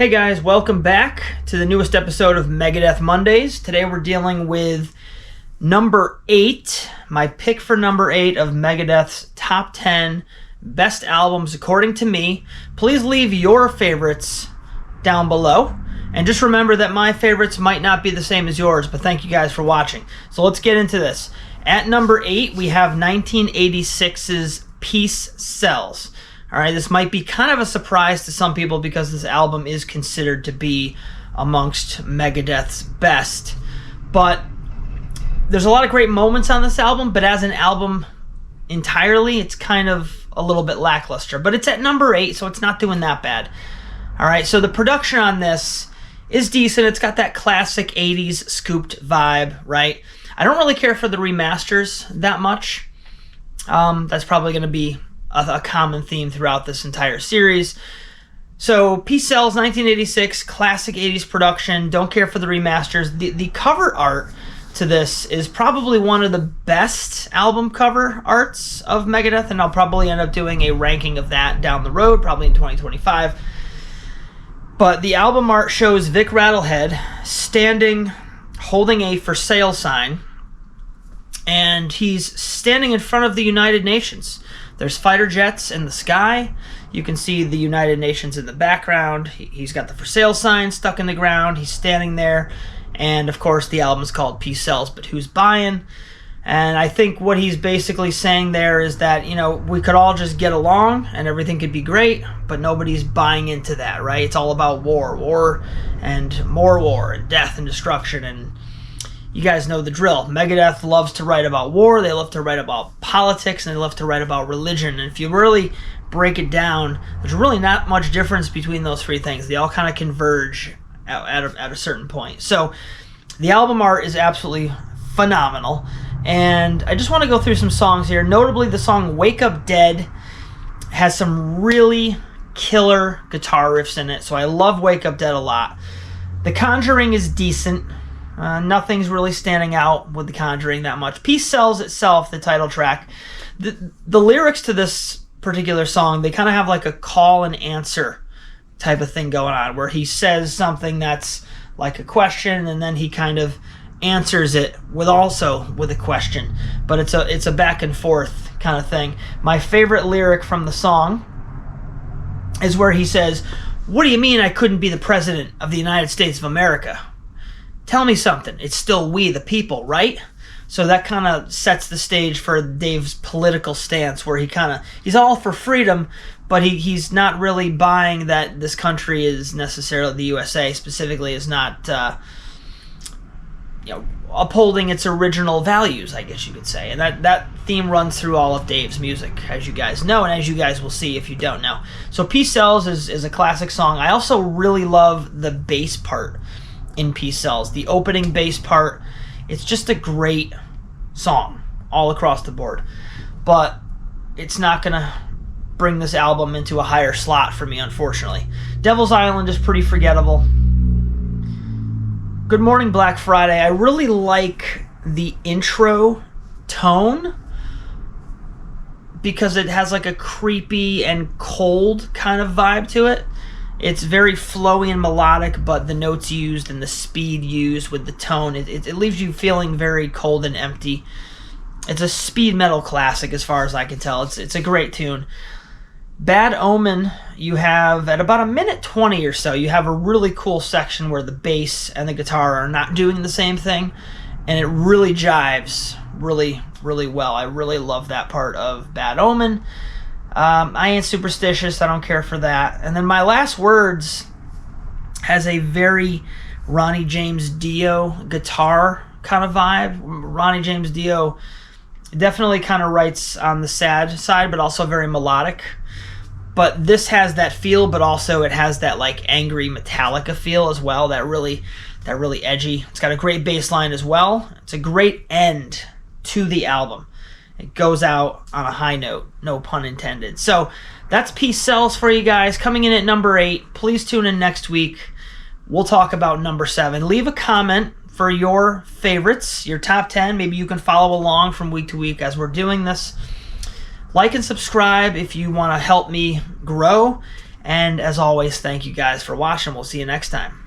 Hey guys, welcome back to the newest episode of Megadeth Mondays. Today we're dealing with number 8, my pick for number 8 of Megadeth's top 10 best albums according to me. Please leave your favorites down below. And just remember that my favorites might not be the same as yours, but thank you guys for watching. So let's get into this. At number 8, we have 1986's Peace Sells. All right, this might be kind of a surprise to some people because this album is considered to be amongst Megadeth's best. But there's a lot of great moments on this album, but as an album entirely, it's kind of a little bit lackluster. But it's at number 8, so it's not doing that bad. All right, so the production on this is decent. It's got that classic 80s scooped vibe, right? I don't really care for the remasters that much. That's probably going to be a common theme throughout this entire series. So Peace Sells, 1986, classic 80s production. Don't care for the remasters. The cover art to this is probably one of the best album cover arts of Megadeth, and I'll probably end up doing a ranking of that down the road, probably in 2025. But the album art shows Vic Rattlehead standing, holding a for sale sign, and he's standing in front of the United Nations. There's fighter jets in the sky. You can see the United Nations in the background. He's got the for sale sign stuck in the ground. He's standing there. And, of course, the album's called Peace Sells, but who's buying? And I think what he's basically saying there is that, you know, we could all just get along and everything could be great, but nobody's buying into that, right? It's all about war and more war and death and destruction, and you guys know the drill. Megadeth loves to write about war, they love to write about politics, and they love to write about religion. And if you really break it down, there's really not much difference between those three things. They all kind of converge at a certain point. So the album art is absolutely phenomenal. And I just want to go through some songs here. Notably, the song Wake Up Dead has some really killer guitar riffs in it. So I love Wake Up Dead a lot. The Conjuring is decent. Nothing's really standing out with The Conjuring that much. Peace Sells itself, the title track, the lyrics to this particular song, they kind of have like a call and answer type of thing going on, where he says something that's like a question, and then he kind of answers it with a question. But it's a back and forth kind of thing. My favorite lyric from the song is where he says, "What do you mean I couldn't be the president of the United States of America? Tell me something. It's still we, the people, right?" So that kind of sets the stage for Dave's political stance, where he's all for freedom, but he's not really buying that this country is necessarily, the USA specifically, is not upholding its original values, I guess you could say. And that theme runs through all of Dave's music, as you guys know, and as you guys will see if you don't know. So Peace Sells is a classic song. I also really love the bass part in Peace Sells. The opening bass part, it's just a great song all across the board. But it's not going to bring this album into a higher slot for me, unfortunately. Devil's Island is pretty forgettable. Good Morning Black Friday, I really like the intro tone because it has like a creepy and cold kind of vibe to it. It's very flowy and melodic, but the notes used and the speed used with the tone, it leaves you feeling very cold and empty. It's a speed metal classic as far as I can tell. It's a great tune. Bad Omen, you have at about 1:20 or so, you have a really cool section where the bass and the guitar are not doing the same thing, and it really jives really, really well. I really love that part of Bad Omen. I Ain't Superstitious, I don't care for that. And then My Last Words has a very Ronnie James Dio guitar kind of vibe. Ronnie James Dio definitely kind of writes on the sad side, but also very melodic. But this has that feel, but also it has that like angry Metallica feel as well, that really edgy. It's got a great bass line as well. It's a great end to the album. It goes out on a high note, no pun intended. So that's Peace Sells for you guys. Coming in at number 8. Please tune in next week. We'll talk about number 7. Leave a comment for your favorites, your top 10. Maybe you can follow along from week to week as we're doing this. Like and subscribe if you want to help me grow. And as always, thank you guys for watching. We'll see you next time.